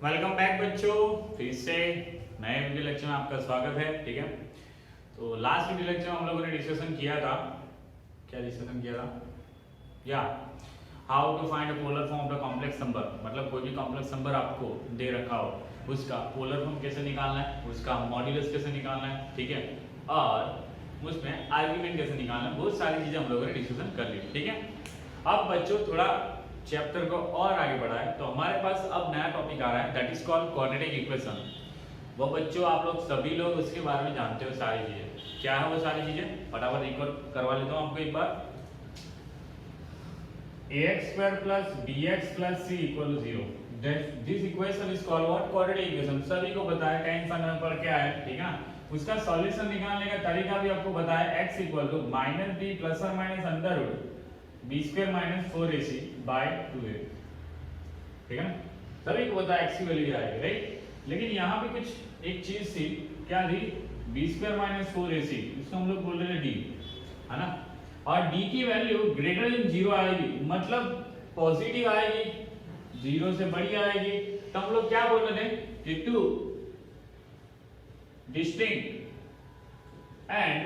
Welcome back बच्चों, फिर से नए वीडियो लेक्चर में आपका स्वागत है। ठीक है, तो लास्ट वीडियो लेक्चर में हम लोगों ने डिस्कशन किया था, क्या डिस्कशन किया था, या how to find a polar form of the complex number. मतलब कोई भी कॉम्प्लेक्स नंबर आपको दे रखा हो उसका पोलर फॉर्म कैसे निकालना है, उसका मॉड्यूलस कैसे निकालना है, ठीक है, और उसमें आर्ग्यूमेंट कैसे निकालना है, बहुत सारी चीजें हम लोगों ने डिस्कशन कर ली। ठीक है, अब बच्चों थोड़ा चैप्टर को और आगे बढ़ाए तो हमारे पास अब नया टॉपिक आ रहा है, that is called quadratic equation. वो बच्चों आप लोग सभी लोग उसके बारे में जानते हो सारी चीजें। क्या है वो सारी चीजें, फटाफट एक बार करवा लेता हूँ आपको एक बार। ax² plus bx plus c equal to 0, this equation is called what, quadratic equation. सभी को पता है, 10th स्टैंडर्ड में पढ़ के आए, ठीक है। उसका सॉल्यूशन निकालने का तरीका भी आपको पता है, x equal to -b plus और minus under root b² minus 4ac by 2a, ठीक है ना। सभी को पता है x की वैल्यू क्या आएगी, राइट। लेकिन यहाँ पे कुछ एक चीज थी, क्या थी, b² माइनस 4ac, इसको हम लोग बोल रहे हैं d, है ना। और d की वैल्यू ग्रेटर देन 0 आएगी, मतलब पॉजिटिव आएगी, 0 से बड़ी आएगी, तो हम लोग क्या बोल रहे थे कि two distinct and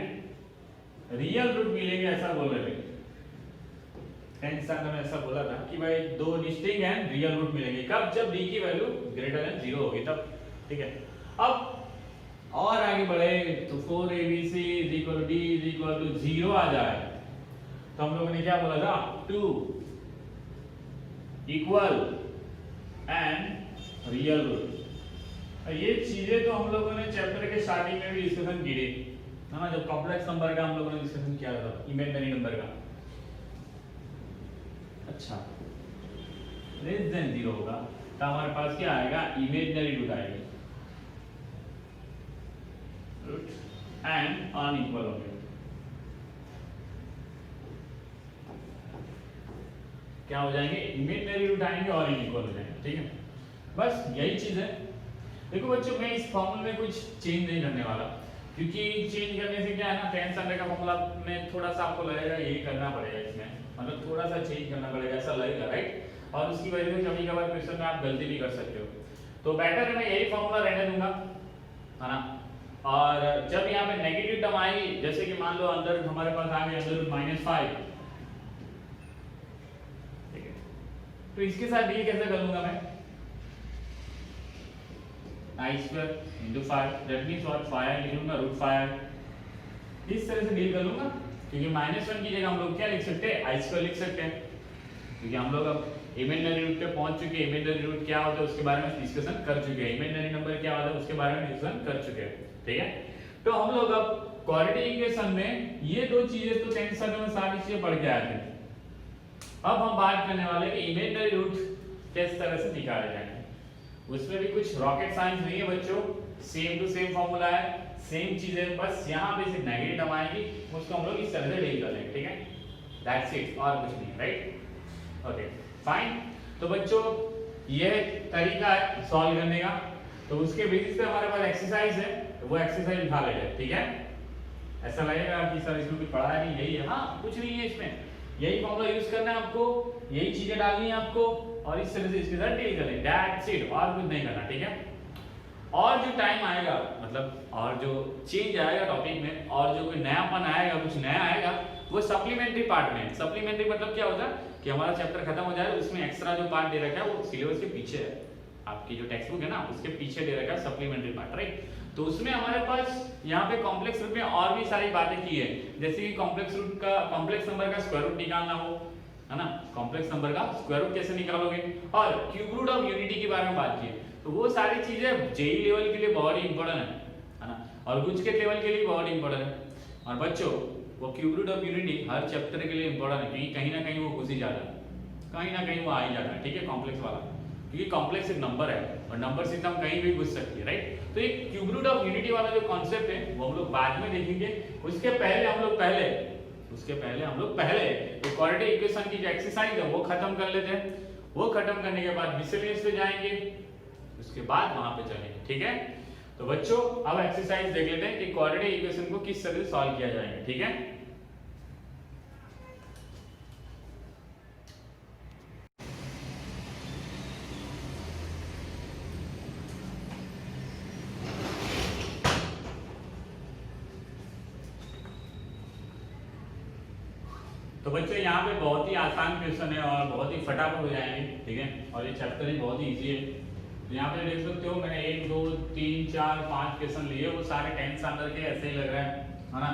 real root मिलेंगे, ऐसा बोल रहे थे। 10th स्टैंडर्ड में ऐसा बोला था कि भाई दो डिस्टिंक्ट एंड रियल रूट मिलेंगे, कब, जब d की वैल्यू ग्रेटर देन 0 होगी तब, ठीक है। अब और आगे बढ़े तो 4abc d 0 आ जाए तो हम लोगों ने क्या बोला था, 2 इक्वल एंड रियल रूट। ये चीजें तो हम लोगों ने चैप्टर के स्टार्टिंग में भी डिस्कशन की थी, है ना। जब कॉम्प्लेक्स नंबर का हम लोगों ने डिस्कशन किया था, इमेजिनरी नंबर का। अच्छा, लेस देन 0 होगा तो हमारे पास क्या आएगा, इमेजिनरी रूट आएगा, रूट एंड अनइक्वल हो गया। क्या हो जाएंगे, इमेजिनरी रूट आएंगे और इनइक्वल हो जाएंगे, ठीक है। बस यही चीज है। देखो बच्चों, मैं इस फॉर्मूले में कुछ चेंज नहीं करने वाला, क्योंकि चेंज करने से क्या है ना, 10th स्टैंडर्ड का फॉर्मूला में थोड़ा सा आपको लगेगा यही करना पड़ेगा, इसमें मतलब थोड़ा सा चेंज करना पड़ेगा, ऐसा लगेगा, राइट। और उसकी वजह से कभी कभार क्वेश्चन में आप गलती भी कर सकते हो, तो बेटर है मैं यही फॉर्मूला रहने दूंगा, है ना। और जब यहाँ पे नेगेटिव टर्म आएगी, जैसे कि मान लो अंदर हमारे पास आ गई अंदर -5, ठीक है, तो इसके साथ डील कैसे कर लूंगा मैं, i² into 5, that means what, 5 लिख लूंगा, √5, इस तरह से डील कर लूंगा। क्योंकि -1 की जगह हम लोग क्या लिख सकते हैं, i² लिख सकते हैं, क्योंकि हम लोग अब इमेजिनरी रूट पे पहुंच चुके हैं। इमेजिनरी रूट क्या होता है उसके बारे में डिस्कशन कर चुके हैं, इमेजिनरी नंबर क्या होता है उसके बारे में डिस्कशन कर चुके हैं, ठीक है। तो हम लोग अब क्वाड्रेटिक इक्वेशन में ये दो चीजें तो 10th स्टैंडर्ड में सारी चीजें पढ़ के आए थे। अब हम बात करने वाले कि इमेजिनरी रूट किस तरह से निकाले जाएंगे। उसमें भी कुछ रॉकेट साइंस नहीं है बच्चों, सेम टू सेम फॉर्मूला है, सेम चीज है, बस यहाँ पे सिर्फ नेगेटिव टर्म आएगी, उसको हम लोग इस तरह से डील कर लेंगे, ठीक है, दैट्स इट, और कुछ नहीं, राइट। Okay fine. तो बच्चों ये तरीका है सॉल्व करने का, तो उसके बेसिस पे हमारे पास एक्सरसाइज है, तो वो एक्सरसाइज उठा लेंगे, ठीक है। ऐसा लगेगा कि सर इसमें कुछ पढ़ा है नहीं, यही है, हाँ कुछ नहीं है इसमें, यही फॉर्मूला यूज करना है आपको, यही चीजें डालनी है आपको, और इस तरह से इसके साथ डील करें, दैट्स इट, और कुछ नहीं करना, ठीक है। और जो टाइम आएगा, मतलब और जो चेंज आएगा टॉपिक में, और जो कोई नयापन आएगा, कुछ नया आएगा, वो सप्लीमेंट्री पार्ट में। सप्लीमेंट्री मतलब क्या होता है कि हमारा चैप्टर खत्म हो जाए, उसमें एक्स्ट्रा जो पार्ट दे रखा है वो सिलेबस के पीछे है, आपकी जो टेक्स्ट बुक है ना उसके पीछे दे रखा है सप्लीमेंट्री पार्ट, राइट। तो उसमें हमारे पास यहाँ पे कॉम्प्लेक्स रूट में और भी सारी बातें की है, जैसे कि कॉम्प्लेक्स रूट का, कॉम्प्लेक्स नंबर का स्क्वायर रूट निकालना हो, है ना, कॉम्प्लेक्स नंबर का स्क्वायर रूट कैसे निकालोगे, और क्यूब रूट ऑफ यूनिटी के बारे में बात की है। तो वो सारी चीजें जेई लेवल के लिए बहुत ही इंपॉर्टेंट है ना, और कुछ के लेवल के लिए बहुत इंपॉर्टेंट है। और बच्चों वो क्यूब रूट ऑफ यूनिटी हर चैप्टर के लिए इंपॉर्टेंट है, क्योंकि कहीं ना कहीं वो घुस ही जाता है, कहीं ना कहीं वो आ ही जाता है, ठीक है, कॉम्प्लेक्स वाला, क्योंकि कॉम्प्लेक्स एक नंबर है और नंबर से हम कहीं भी घुस सकती है, राइट। तो ये क्यूब रूट ऑफ यूनिटी वाला जो कॉन्सेप्ट है वो हम लोग बाद में देखेंगे। उसके पहले हम लोग पहले क्वाड्रेटिक इक्वेशन की जो एक्सरसाइज है वो खत्म कर लेते हैं। वो खत्म करने के बाद मिसलेनियस पे जाएंगे, उसके बाद वहां पे चलेंगे, ठीक है। तो बच्चों अब एक्सरसाइज देख लेते हैं कि क्वाड्रेटिक इक्वेशन को किस तरह से सॉल्व किया जाएगा, ठीक है। तो बच्चों यहाँ पे बहुत ही आसान क्वेश्चन है और बहुत ही फटाफट हो जाएंगे, ठीक है। और ये चैप्टर ही बहुत ही इजी है। तो यहाँ पे देख सकते हो मैंने 1 2 3 4 5 क्वेश्चन लिए, वो सारे 10 स्टैंडर्ड के ऐसे ही लग रहा है ना।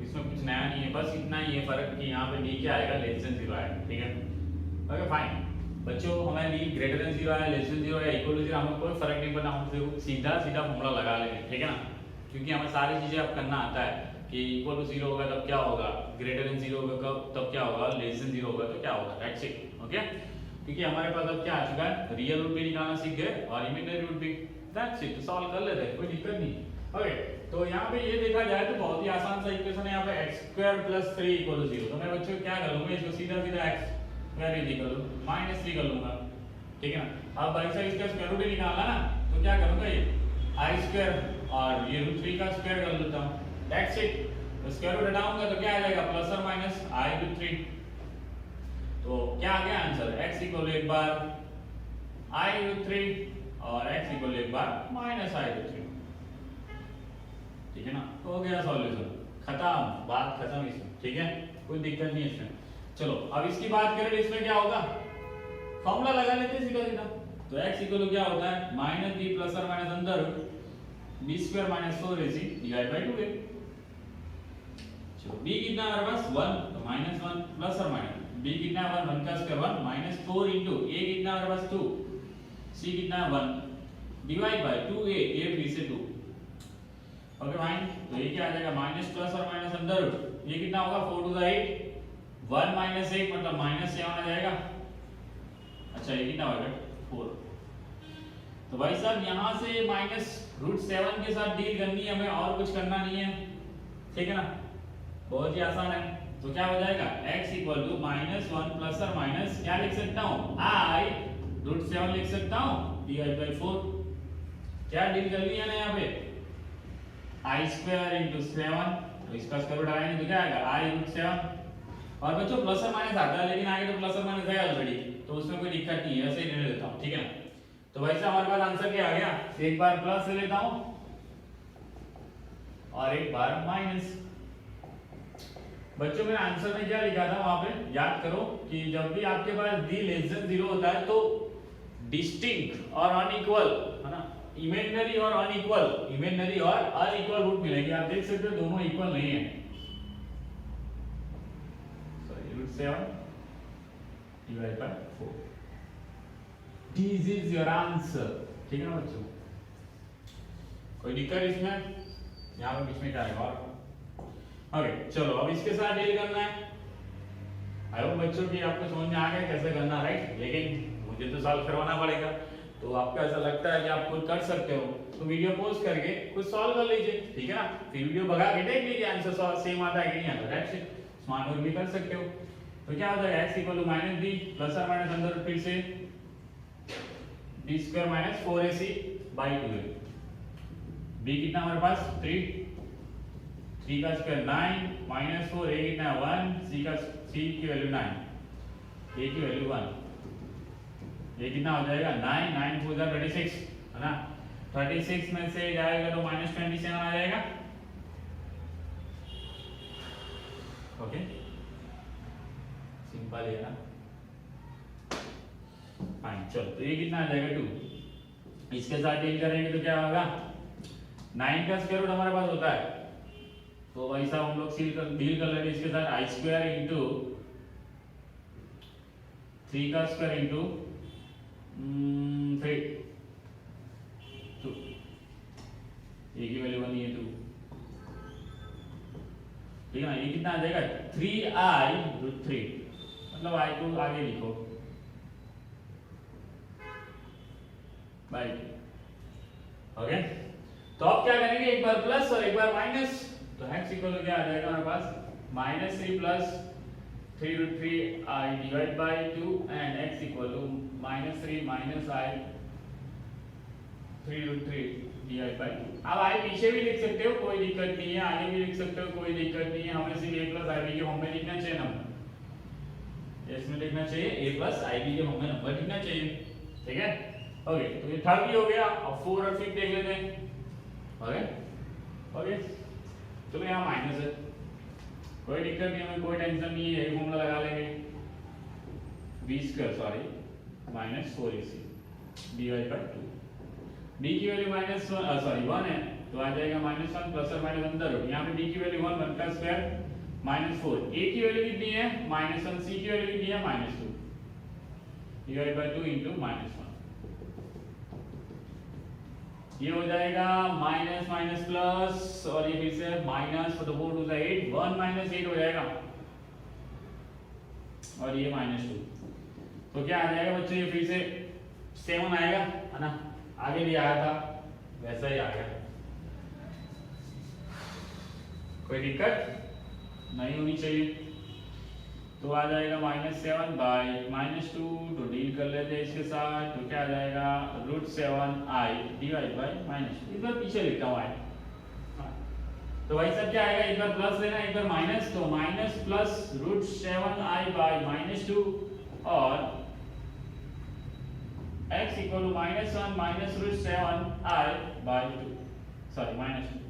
इसमें कुछ नया नहीं है, बस इतना ही है फर्क कि यहाँ पे डी क्या आएगा, लेस देन 0 आएगा, ठीक है। ओके फाइन बच्चों, हमें डी ग्रेटर देन 0 है, लेस देन 0 है, इक्वल टू 0, हमें कोई फर्क नहीं पड़ना, हम देखो सीधा सीधा फॉर्मूला लगा लेंगे, ठीक है ना। क्योंकि हमें सारी चीजें अब करना आता है कि इक्वल टू 0 होगा तब क्या होगा, ग्रेटर देन 0 होगा तब क्या होगा, लेस देन 0 होगा तो क्या होगा, दैट्स इट। ओके, क्योंकि हमारे पास अब क्या आ चुका है, रियल रूट भी निकालना सीख गए और इमेजिनरी रूट भी, दैट्स इट, सॉल्व कर लेते हैं, कोई दिक्कत नहीं। ओके तो यहाँ पे ये देखा जाए तो बहुत ही आसान सा इक्वेशन है। यहाँ पे x² + 3 = 0। तो मैं बच्चों क्या करूंगा, इसको सीधा सीधा x square is equal to -3 कर लूंगा, ठीक है ना। अब भाई साहब इसका स्क्वायर रूट ही निकालना ना, तो क्या करूंगा, ये i² और ये √3 का स्क्वायर कर लेता हूं, दैट्स इट। तो स्क्वायर रूट हटाऊंगा तो क्या आ जाएगा, ±i√3। तो क्या आ गया आंसर, x = एक बार i√3 और x = एक बार -i√3, ठीक है ना। तो हो गया सॉल्यूशन, खत्म, बात खत्म इसमें, ठीक है, कोई दिक्कत नहीं इसमें। चलो अब इसकी बात करें, इसमें क्या होगा, फॉर्मूला लगा लेते हैं सीधा सीधा। तो x = क्या होता है, -b ± अंदर b² - 4ac / 2a। चलो b कितना है हमारे पास 1, तो -1 ± b कितना है 1, 1 का स्क्वायर 1 -4 * a कितना है हमारे पास 2, c कितना है 1 डिवाइड बाय 2a, a 3 से 2। ओके फाइन, तो ये क्या आ जाएगा, ± अंदर रूट, ये कितना होगा 4 * 8, 1 - 8 मतलब -7 आ जाएगा। अच्छा ये कितना होगा 4। तो भाई साहब यहाँ से -√7 के साथ डील करनी है हमें, और कुछ करना नहीं है, ठीक है ना, बहुत ही आसान है। तो क्या हो जाएगा, x = -1 ± क्या लिख सकता हूँ, i√7 लिख सकता हूँ डिवाइड बाय 4। क्या डील कर लिया ना यहाँ पे, i² × 7, तो इसका स्क्वायर रूट आएगा तो क्या आएगा i√7। और बच्चों प्लस और माइनस आता है, लेकिन आगे तो प्लस और माइनस है ऑलरेडी, तो उसमें कोई दिक्कत नहीं है, ऐसे ही रहने देता हूं, ठीक है ना। तो भाई साहब हमारे पास आंसर क्या आ गया, एक बार प्लस ले लेता हूं और एक बार माइनस। बच्चों मैंने आंसर में क्या लिखा था वहां पे, याद करो कि जब भी आपके पास d लेस देन 0 होता है तो डिस्टिंक्ट और अनइक्वल, है ना, इमेजिनरी और अनइक्वल रूट मिलेंगे। आप देख सकते हो दोनों इक्वल नहीं है, 7 divided by 4, this is your answer, ठीक है ना बच्चों, कोई दिक्कत इसमें, यहाँ पे बीच में क्या आएगा और ओके। चलो अब इसके साथ डील करना है। आई होप बच्चों की आपको समझ में आ गया कैसे करना, राइट, लेकिन मुझे तो सॉल्व करवाना पड़ेगा। तो आपको ऐसा लगता है कि आप खुद कर सकते हो तो वीडियो पॉज करके खुद सॉल्व कर लीजिए, ठीक है ना, फिर वीडियो भगा के देख लीजिए आंसर सेम आता है कि नहीं आता, दैट्स इट, स्मार्ट वर्क भी कर सकते हो। तो क्या हो जाएगा, x = -b ± अंदर रूट फिर से b² - 4ac / 2a। b कितना हमारे पास 3 का स्क्वायर 9 -4, a कितना है 1, c की वैल्यू 9, a की वैल्यू 1, ये कितना हो जाएगा 9 9 4 जा 36, है ना। 36 में से जाएगा तो -27 आ जाएगा, ओके सिंपल है ना, फाइन। चलो तो ये कितना आ जाएगा 2, इसके साथ डील करेंगे तो क्या होगा, 9 का स्क्वायर रूट हमारे पास होता है, तो भाई साहब हम लोग डील कर लेंगे इसके साथ i² * 3 का स्क्वायर * 3 2, a की वैल्यू 1 है 2, ठीक है ना। ये कितना आ जाएगा 3i√3, मतलब i को आगे लिखो बाय, ओके। तो अब क्या करेंगे, एक बार प्लस और एक बार माइनस, तो x = क्या आ जाएगा हमारे पास -3 + 3√3i divide by 2 and x = -3 - i 3√3 divide by 2। अब i पीछे भी लिख सकते हो, कोई दिक्कत नहीं है, आगे भी लिख सकते हो, कोई दिक्कत नहीं है, हमें सिर्फ a + ib के फॉर्म में लिखना चाहिए नंबर, इसमें लिखना चाहिए a + ib के फॉर्म में नंबर लिखना चाहिए, ठीक है, ओके। तो ये 3 भी हो गया, अब 4 और 5 देख लेते हैं, ओके ओके। चलो यहाँ माइनस है, कोई दिक्कत नहीं, हमें कोई टेंशन नहीं है, यही फॉर्मूला लगा लेंगे, B square sorry minus 4ac divide by 2। b की वैल्यू माइनस सॉरी 1 है तो आ जाएगा -1 प्लस और माइनस अंदर रूट, यहाँ पे b की वैल्यू 1 1 का स्क्वायर -4, a की वैल्यू कितनी है -1, c की वैल्यू कितनी है -2 डिवाइड बाई 2 इंटू -1, ये हो जाएगा माइनस माइनस प्लस और ये फिर से माइनस तो 4 2 8 1 माइनस 8 हो जाएगा और ये -2, तो क्या आ जाएगा बच्चों, ये फिर से 7 आएगा है ना, आगे भी आया था वैसा ही आ गया, कोई दिक्कत नहीं होनी चाहिए। तो आ जाएगा -7 बाई -2, तो डील कर लेते हैं इसके साथ, तो क्या आ जाएगा √7i डिवाइड बाई -2, इस बार पीछे लिखता हूँ i, तो भाई सब क्या आएगा, एक बार प्लस लेना एक बार माइनस, तो माइनस प्लस √7i बाई -2 और x equal to -1 minus √7i by 2 sorry -2,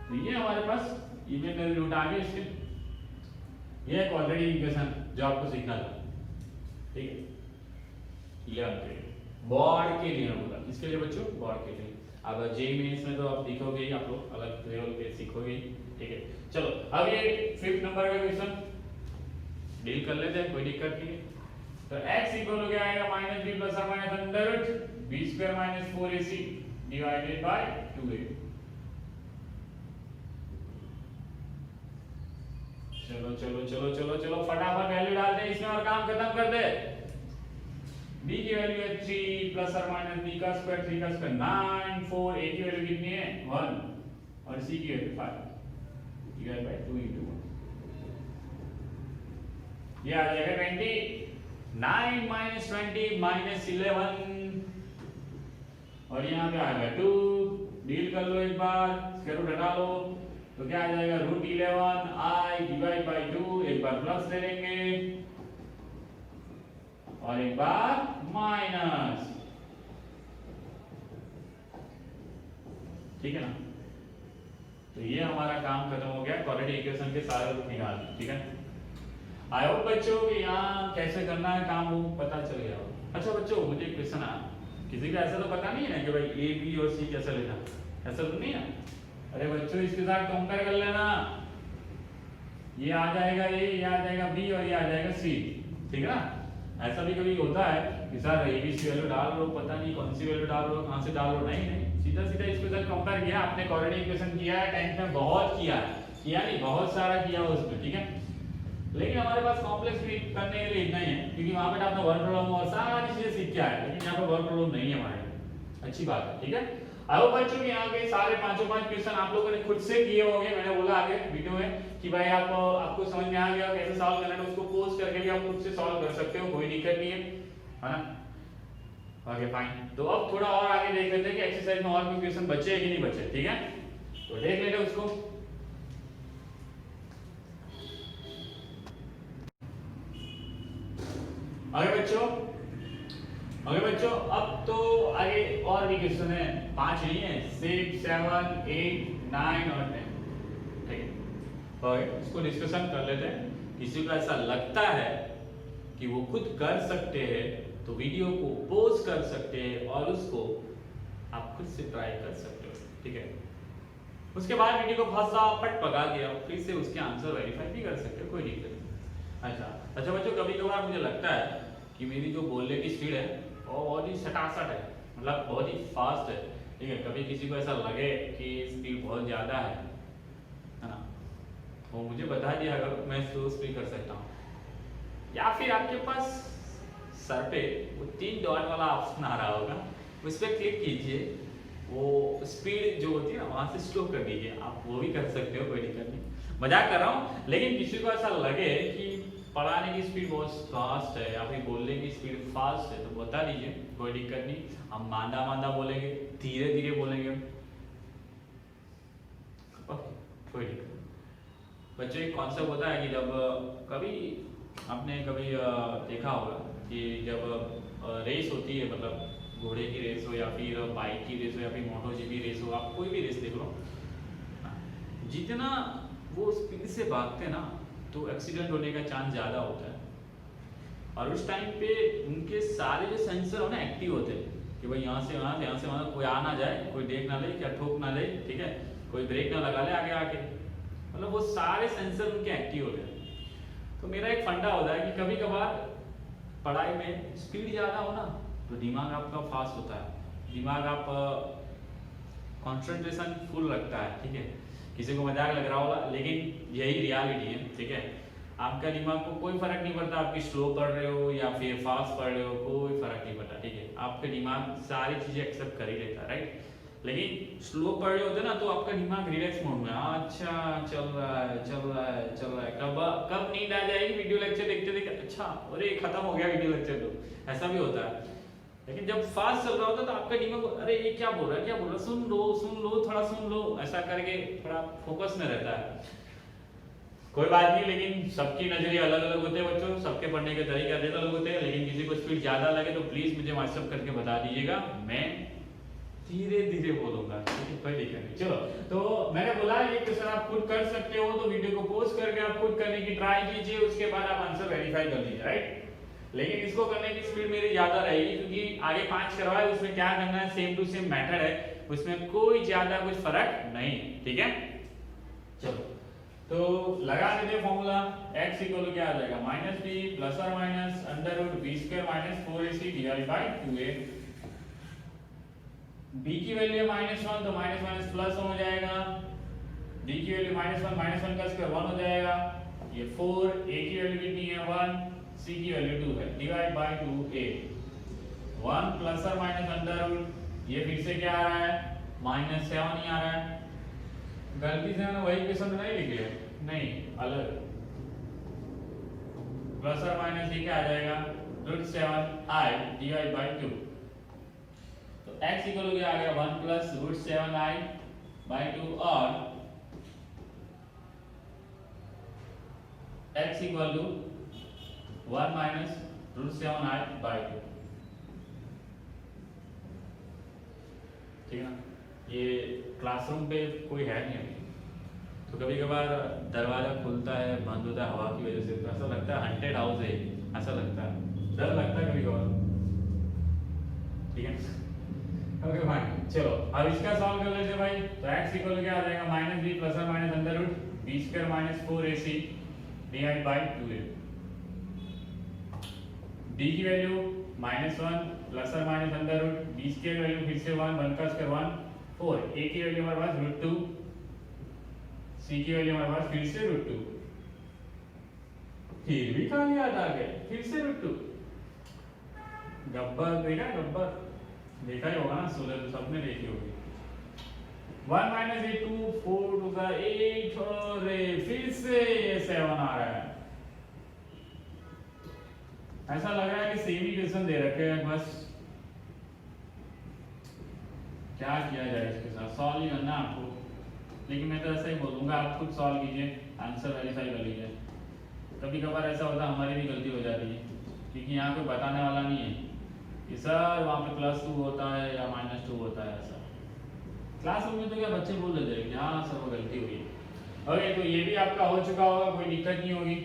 तो ये हमारे पास इमेजिनरी रूट आ गए इसके, ये एक ऑलरेडी इक्वेशन जो आपको सीखना था, ठीक है, ये आपके बोर्ड के लिए होगा, इसके लिए बच्चों बोर्ड के लिए, अब जेईई मेंस में तो आप सीखोगे ही, आप लोग अलग लेवल पे सीखोगे ही, ठीक है। चलो अब ये 5th नंबर का क्वेश्चन डील कर लेते हैं, कोई दिक्कत नहीं है। तो x इक्वल हो गया आएगा -b प्लस और minus under root b square minus 4ac divided by 2a। चलो चलो चलो चलो चलो फटाफट वैल्यू डालते हैं इसमें और काम खत्म कर दे। b की वैल्यू है 3 प्लस और माइनस b का स्क्वायर 3 का स्क्वायर 9 4, a की वैल्यू कितनी है 1 और c की वैल्यू 5 डिवाइड बाय 2 into 1, ये आ जाएगा 20, 9 minus 20 minus 11 और यहाँ पे आएगा 2, डील कर लो एक बार, स्क्वायर रूट हटा लो, तो क्या आ जाएगा √11i डिवाइड बाई 2, एक बार प्लस ले लेंगे और एक बार माइनस, ठीक है ना। तो ये हमारा काम खत्म हो गया, क्वाड्रेटिक इक्वेशन के सारे रूट निकाल, ठीक है। आई होप बच्चों कि यहाँ कैसे करना है काम वो पता चल गया हो। अच्छा बच्चों मुझे क्वेश्चन आया, किसी को ऐसा तो पता नहीं है ना कि भाई ए बी और सी कैसे लेना, ऐसा तो नहीं है। अरे बच्चों इसके साथ कंपेयर कर लेना, ये आ जाएगा ये आ जाएगा बी और ये आ जाएगा सी, ठीक है ना। ऐसा भी कभी होता है कि sir A B C value डाल रहे हो, पता नहीं कौन सी वैल्यू डाल रहे हो, कहाँ से डाल रहे हो, नहीं सीधा सीधा इसके साथ कंपेयर किया आपने, क्वाड्रेटिक इक्वेशन किया है 10th में, बहुत किया है, किया नहीं बहुत सारा किया उसमें, ठीक है। लेकिन हमारे पास कॉम्प्लेक्स भी करने के लिए इतना ही है, क्योंकि वहां पे आपने वर्क प्रॉब्लम और सारी चीजें सीख के आए, लेकिन यहाँ पे वर्क प्रॉब्लम नहीं है हमारे, अच्छी बात है, ठीक है। आई होप बच्चों कि यहाँ के सारे पांचों पांच क्वेश्चन आप लोगों ने खुद से किए होंगे, मैंने बोला आगे वीडियो में कि भाई आपको समझ में आ गया कैसे सॉल्व करना है, उसको पोस्ट करके भी आप खुद से सॉल्व कर सकते हो, कोई दिक्कत नहीं है ना। ओके फाइन, तो अब थोड़ा और आगे देख लेते हैं कि एक्सरसाइज में और कोई क्वेश्चन बचे है कि नहीं बचे, ठीक है, तो देख लेते हैं उसको। आगे बच्चों अब तो आगे और भी क्वेश्चन है, 5 नहीं है, 6 7 8 9 और 10, ठीक है। और इसको डिस्कशन कर लेते हैं। किसी को ऐसा लगता है कि वो खुद कर सकते हैं तो वीडियो को पॉज कर सकते हैं और उसको आप खुद से ट्राई कर सकते हो, ठीक है। उसके बाद वीडियो को फटाफट पका के आप फिर से उसके आंसर वेरीफाई भी कर सकते हो, कोई दिक्कत नहीं। अच्छा बच्चों कभी कभार मुझे लगता है कि मेरी जो बोलने की स्पीड है वो बहुत ही सटासट है, मतलब बहुत ही फास्ट है, ठीक है। कभी किसी को ऐसा लगे कि स्पीड बहुत ज़्यादा है ना, वो मुझे बता दिया अगर मैं स्लो स्पीड कर सकता हूँ, या फिर आपके पास सर पे वो 3 डॉट वाला ऑप्शन आ रहा होगा, उस पर क्लिक कीजिए, वो स्पीड जो होती है ना वहाँ से स्लो कर दीजिए, आप वो भी कर सकते हो, कोई दिक्कत नहीं, मजाक कर रहा हूँ। लेकिन किसी को ऐसा लगे कि पढ़ाने की स्पीड बहुत फास्ट है या फिर बोलने की स्पीड फास्ट है तो बता दीजिए, कोई दिक्कत नहीं, हम मांदा बोलेंगे, धीरे धीरे बोलेंगे, कोई दिक्कत नहीं। बच्चों एक कॉन्सेप्ट होता है कि जब कभी आपने कभी देखा होगा कि जब रेस होती है, मतलब घोड़े की रेस हो या फिर बाइक की रेस हो या फिर मोटो जीपी रेस हो, आप कोई भी रेस देख लो, जितना वो स्पीड से भागते ना तो एक्सीडेंट होने का चांस ज़्यादा होता है। और उस टाइम पे उनके सारे जो सेंसर हो ना एक्टिव होते हैं कि भाई यहाँ से वहाँ, यहाँ से वहाँ कोई आ ना जाए, कोई देख ना ले, क्या ठोक ना ले, ठीक है, कोई ब्रेक ना लगा ले आगे आके, मतलब वो सारे सेंसर उनके एक्टिव होते हैं। तो मेरा एक फंडा होता है कि कभी कभार पढ़ाई में स्पीड ज़्यादा हो ना तो दिमाग आपका फास्ट होता है, दिमाग आप कंसंट्रेशन फुल रखता है, ठीक है। किसी को मजाक लग रहा होगा लेकिन यही रियलिटी है, ठीक है। आपका दिमाग को कोई फर्क नहीं पड़ता आप स्लो पढ़ रहे हो या फिर फास्ट पढ़ रहे हो, कोई फर्क नहीं पड़ता, ठीक है। आपके दिमाग सारी चीज़ें एक्सेप्ट कर ही लेता है, राइट। लेकिन स्लो पढ़ रहे होते ना तो आपका दिमाग रिलैक्स मोड में, अच्छा चल रहा है चल रहा है चल रहा है, कब कब नींद आ जाएगी वीडियो लेक्चर देखते देखते, अच्छा अरे खत्म हो गया वीडियो लेक्चर, तो ऐसा भी होता है। लेकिन जब फास्ट चल रहा होता है तो आपका दिमाग अरे ये क्या बोल रहा है क्या बोल रहा है, सुन लो थोड़ा सुन लो, ऐसा करके थोड़ा फोकस में रहता है। कोई बात नहीं, लेकिन सबकी नजरिए अलग अलग होते हैं बच्चों, सबके पढ़ने के तरीके अलग अलग होते हैं। लेकिन किसी को स्पीड ज्यादा लगे तो प्लीज मुझे व्हाट्सएप करके बता दीजिएगा, मैं धीरे धीरे बोलूंगा, कोई दिक्कत नहीं। चलो, तो मैंने बोला ये क्वेश्चन आप खुद कर सकते हो, तो वीडियो को पोस्ट करके आप खुद करने की ट्राई कीजिए, उसके बाद आप आंसर वेरीफाई कर लीजिए, राइट। लेकिन इसको करने की स्पीड मेरी ज्यादा रहेगी क्योंकि आगे 5 करवाए, उसमें क्या करना है, सेम टू सेम मेथड है, उसमें कोई ज्यादा कुछ फर्क नहीं, ठीक है। चलो, तो लगा देते फॉर्मूला, x इक्वल क्या आ जाएगा, माइनस बी प्लस और minus under root B square minus 4ac divide by 2a। b की वैल्यू है -1 तो माइनस माइनस प्लस हो जाएगा, d की वैल्यू -1 का स्क्वायर 1 हो जाएगा, ये 4, a की वैल्यू कितनी है 1, c की वैल्यू 2 है, डिवाइड बाय 2a। 1 प्लस और माइनस अंडर रूट, ये फिर से क्या आ रहा है -7 ही आ रहा है। गलती से मैंने वही क्वेश्चन नहीं लिखे, नहीं अलग, प्लस और माइनस ये क्या आ जाएगा √7i डिवाइड बाय 2। तो x इक्वल क्या आ गया 1 प्लस √7i बाय 2 और x equal to 1 minus √7i by 2, ठीक है ना। ये क्लासरूम पे कोई है नहीं अभी, तो कभी कभार दरवाजा खुलता है बंद होता है हवा की वजह से, तो ऐसा लगता है हंटेड हाउस है, ऐसा लगता है, डर लगता है कभी कभार, ठीक है। ओके फाइन, चलो अब इसका सॉल्व कर लेते हैं भाई। तो x इक्वल क्या आ जाएगा -b प्लस और minus under root b square minus 4ac divide by 2a। d की वैल्यू -1 प्लस और minus under root b square value फिर से 1 का स्क्वायर 1, 4, a की वैल्यू हमारे पास √2, c की वैल्यू हमारे पास फिर से √2, फिर भी खाली याद आ गए, फिर से √2। गब्बर देखा, गब्बर देखा ही होगा ना, सोलह तो सबने देखी होगी। 1 माइनस 2, 4 टू का 8, और फिर से ये 7 आ रहा है। ऐसा लग रहा है कि सेम ही क्वेश्चन दे रखे हैं, बस क्या किया जाए इसके साथ, सॉल्व ही करना आपको। लेकिन मैं तो ऐसा ही बोलूँगा, आप खुद सॉल्व कीजिए, आंसर वेरीफाई कर लीजिए। कभी कभार ऐसा होता है हमारी भी गलती हो जाती है, क्योंकि यहाँ पे बताने वाला नहीं है कि सर वहाँ पे +2 होता है या -2 होता है, ऐसा क्लासरूम में तो क्या बच्चे बोल देते हैं कि हाँ सर वो गलती हुई। ओके, तो ये भी आपका हो चुका होगा, कोई दिक्कत नहीं होगी।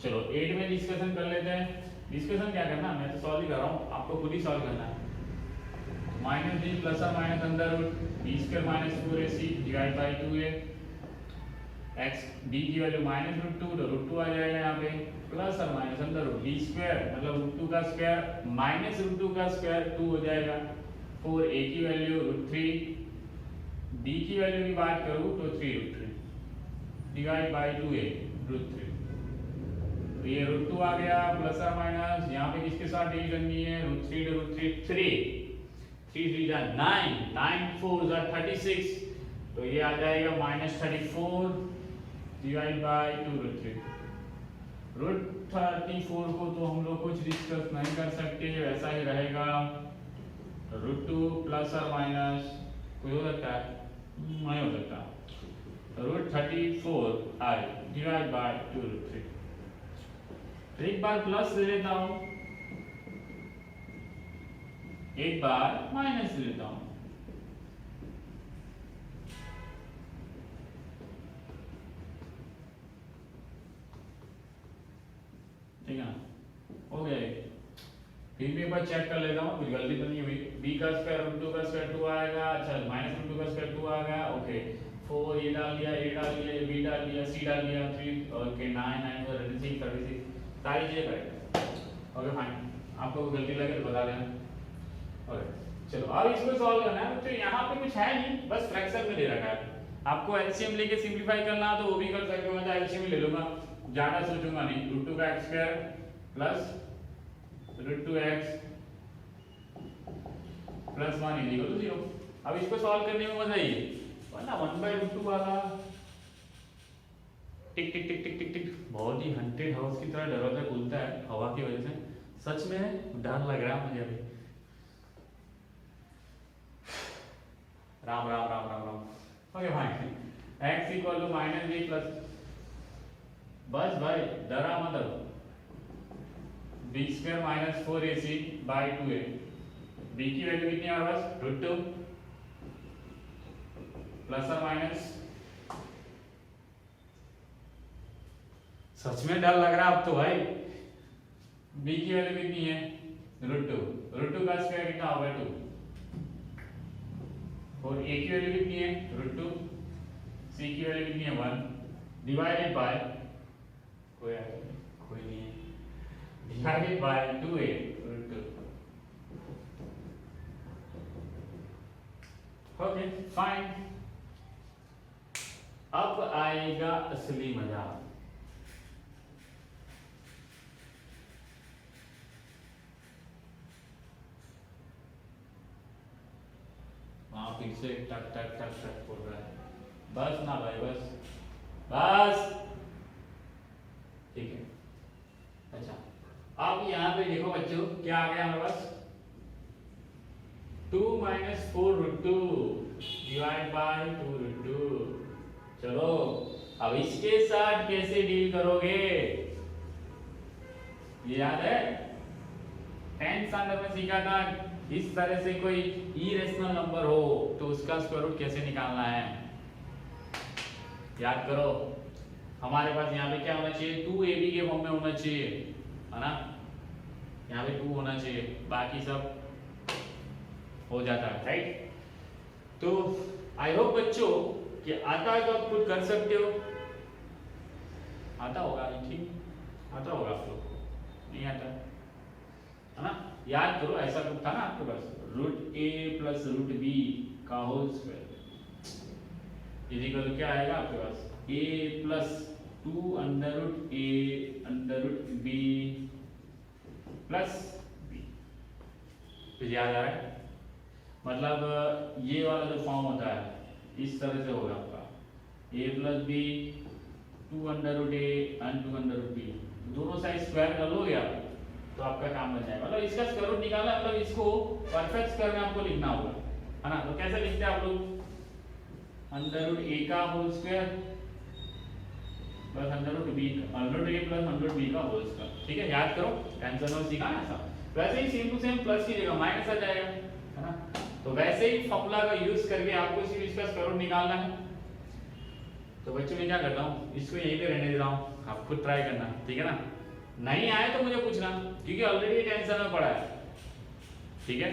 चलो 8 में डिस्कशन कर लेते हैं। डिस्कशन क्या करना, मैं तो सॉल्व ही कर रहा हूँ, आपको खुद ही सॉल्व करना है। -b प्लस और minus under root b square minus 4ac divide by 2a। x b की वैल्यू -√2 तो √2 आ जाएगा यहाँ पे, प्लस और minus under root b square मतलब √2 का स्क्वायर माइनस √2 का स्क्वायर 2 हो जाएगा। 4a की वैल्यू √3, b की वैल्यू की बात करूँ तो 3√3 डिवाइड बाय 2a √3। तो ये √2 आ गया, प्लस और माइनस यहाँ पे किसके साथ डील करनी है, √3 3 3 जा 9, 9 4 जा 36, तो ये आ जाएगा -34 डिवाइड बाय 2√3। √34 को तो हम लोग कुछ डिस्कस नहीं कर सकते, वैसा ही रहेगा। √2 प्लस और माइनस कोई हो सकता है, नहीं हो सकता। √34i divide by 2√3। एक बार प्लस ले लेता हूँ, एक बार माइनस ले लेता हूँ। एक बार चेक कर लेता हूँ कुछ गलती तो नहीं हुई। b का स्क्वायर रूट 2 का स्क्वायर 2 आएगा, अच्छा माइनस रूट 2 का स्क्वायर 2 आ गया, ओके 4 ये डाल दिया, a डाल दिया, b डाल दिया, c डाल दिया, 3 ओके 9 9 36 36 सारी चीजें करेक्ट। ओके फाइन, आपको कोई गलती लगे तो बता देना। ओके चलो अब इसको सॉल्व करना है। तो यहाँ पे कुछ है नहीं, बस फ्रैक्शन में दे रखा है। आपको एलसीएम लेके सिंपलीफाई करना तो वो भी कर सकते हो, मैं तो एलसीएम ही ले लूंगा, ज्यादा सोचूंगा नहीं। रूट 2 का x square plus root 2x plus 1 is equal to 0। अब इसको सॉल्व करने में मजा ही है, वरना 1/√2 वाला टिक टिक टिक टिक टिक टिक बहुत ही हंटेड हाउस की तरह दरवाजा खुलता है हवा की वजह से। सच में डर लग रहा है मुझे अभी। Ram Ram Ram Ram Ram. Okay fine, x equal टू माइनस बी प्लस, बस भाई डरा मत अब, B square minus 4ac by 2a। b की वैल्यू कितनी है हमारे पास रूट 2 प्लस और माइनस, सच में डर लग रहा है अब तो भाई। b की वैल्यू कितनी है रूट 2 का स्क्वायर कितना होगा 2, और a की वैल्यू कितनी है रूट 2, c की वैल्यू कितनी है 1 डिवाइडेड बाय कोई नहीं है, divided by 2a root 2। Okay fine, अब आएगा असली मजा। वहां फिर से टक टक टक टक बोल रहा है, बस ना भाई बस बस, ठीक है। अच्छा अब यहाँ पे देखो बच्चों क्या आ गया हमारे पास 2 minus 4 root 2 divide by 2 root 2। चलो अब इसके साथ कैसे डील करोगे, ये याद है 10th स्टैंडर्ड में सीखा था। इस तरह से कोई इरेशनल नंबर हो तो उसका स्क्वायर रूट कैसे निकालना है, याद करो। हमारे पास यहाँ पे क्या होना चाहिए 2ab के फॉर्म में होना चाहिए, है ना, यहाँ पे 2 होना चाहिए, बाकी सब हो जाता है राइट। तो आई होप बच्चों कि आता है तो आप खुद कर सकते हो, आता होगा नहीं, ठीक आता होगा आप लोग, नहीं आता है ना। याद करो ऐसा कुछ था ना आपके पास root a plus root b का whole square is equal to क्या आएगा आपके पास a plus 2 under root a under root b plus b। फिर याद आ रहा है, मतलब ये वाला जो फॉर्म होता है इस तरह से होगा आपका a plus b 2 under root a and 2 under root b, दोनों साइड स्क्वायर कर लोगे आप तो आपका काम बन जाएगा। मतलब इसका स्क्वायर रूट निकालना मतलब इसको परफेक्ट स्क्वायर में आपको लिखना होगा, है ना। तो कैसे लिखते हैं आप लोग अंडर रूट a का whole square plus under root b का under root a plus under root b का होल स्क्वायर, ठीक है। याद करो टेंशन और सीखा ना ऐसा। वैसे ही सेम टू सेम प्लस की जगह माइनस आ जाएगा, है ना। तो वैसे ही फॉर्मूला का यूज करके आपको सिर्फ इसका स्क्वायर रूट निकालना है। तो बच्चों मैं क्या करता हूँ इसको यहीं पे रहने दे रहा हूँ, आप खुद ट्राई करना, ठीक है ना। नहीं आए तो मुझे पूछना क्योंकि ऑलरेडी टेंशन में पड़ा है, ठीक है।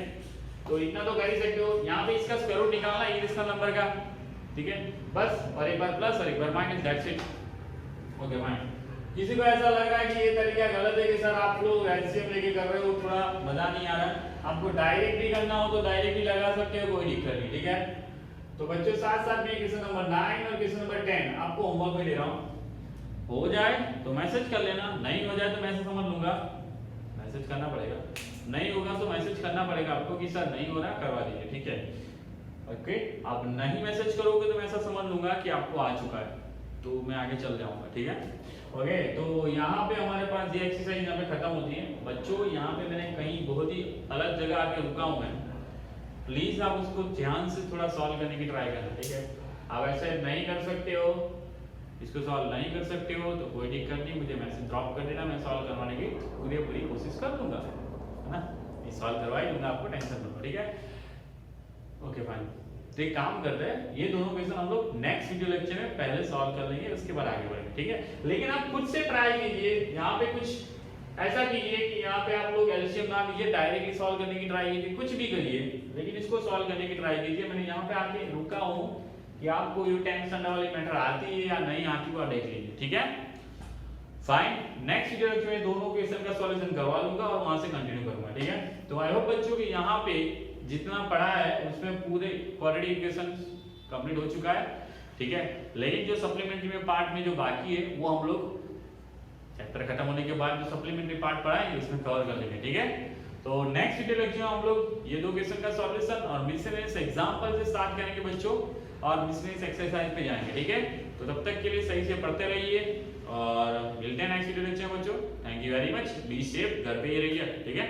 तो इतना तो कर ही सकते हो, यहाँ पे इसका स्क्वायर रूट निकालना है इरेशनल नंबर का, ठीक है बस, और एक बार प्लस और एक बार minus, that's it. Okay fine. किसी को ऐसा लग रहा है कि ये तरीका गलत है कि सर आप लोग एलसीएम लेके कर रहे हो थोड़ा मजा नहीं आ रहा है, आपको डायरेक्ट भी करना हो तो डायरेक्ट भी लगा सकते हो, कोई दिक्कत नहीं, ठीक है। तो बच्चों साथ साथ में क्वेश्चन नंबर 9 और क्वेश्चन नंबर 10 आपको होमवर्क में दे रहा हूँ, हो जाए तो मैसेज कर लेना, नहीं हो जाए तो मैं ऐसे समझ लूंगा मैसेज करना पड़ेगा, नहीं होगा तो मैसेज करना पड़ेगा आपको कि सर नहीं हो रहा करवा दीजिए, ठीक है। ओके आप नहीं मैसेज करोगे तो मैं ऐसा समझ लूंगा कि आपको आ चुका है, तो मैं आगे चल जाऊंगा, ठीक है। ओके तो यहाँ पे हमारे पास ये एक्सरसाइज यहाँ पे खत्म होती है बच्चों। यहाँ पे मैंने कहीं बहुत ही अलग जगह आके रुका हूँ मैं, प्लीज आप उसको ध्यान से थोड़ा सॉल्व करने की ट्राई करना, ठीक है। आप ऐसे नहीं कर सकते हो, इसको सॉल्व नहीं कर सकते हो तो कोई दिक्कत नहीं, मुझे मैसेज ड्रॉप कर देना, मैं सॉल्व करवाने की पूरी कोशिश कर दूंगा, है ना। मैं सॉल्व करवा ही दूंगा, आपको टेंशन मत लो, ठीक है। Okay fine. तो एक काम करते हैं ये दोनों क्वेश्चन हम लोग नेक्स्ट वीडियो लेक्चर में पहले सॉल्व कर लेंगे, उसके बाद आगे बढ़ेंगे, ठीक है। लेकिन आप खुद से ट्राई कीजिए, यहाँ पे कुछ ऐसा कीजिए कि यहाँ पे आप लोग एलसीएम ना लीजिए, डायरेक्टली सॉल्व करने की ट्राई कीजिए, कुछ भी करिए लेकिन इसको सॉल्व करने की ट्राई कीजिए। मैंने यहाँ पे आके रुका हूँ कि आपको ये टेंस अंडर वाली मैटर आती है या नहीं आती वो देख लीजिए, ठीक है। फाइन, नेक्स्ट वीडियो में दोनों क्वेश्चन का सॉल्यूशन करवा लूंगा और वहां से कंटिन्यू करूंगा, ठीक है। तो आई होप बच्चों कि यहाँ पे जितना पढ़ा है उसमें पूरे क्वाड्रेटिक इक्वेशन कंप्लीट हो चुका है, ठीक है। लेकिन जो सप्लीमेंट्री में पार्ट में जो बाकी है वो हम लोग चैप्टर खत्म होने के बाद जो सप्लीमेंट्री पार्ट पढ़ाएंगे उसमें कवर कर लेंगे, ठीक है। तो नेक्स्ट वीडियो लेक्चर में हम लोग ये दो क्वेश्चन का सॉल्यूशन और मिसलेनियस एग्जांपल से स्टार्ट करेंगे बच्चों और मिसलेनियस एक्सरसाइज पे जाएंगे, ठीक है। तो तब तक के लिए सही से पढ़ते रहिए और मिलते हैं नेक्स्ट वीडियो लेक्चर में बच्चों। Thank you very much, be safe, घर पे ही रहिए, ठीक है।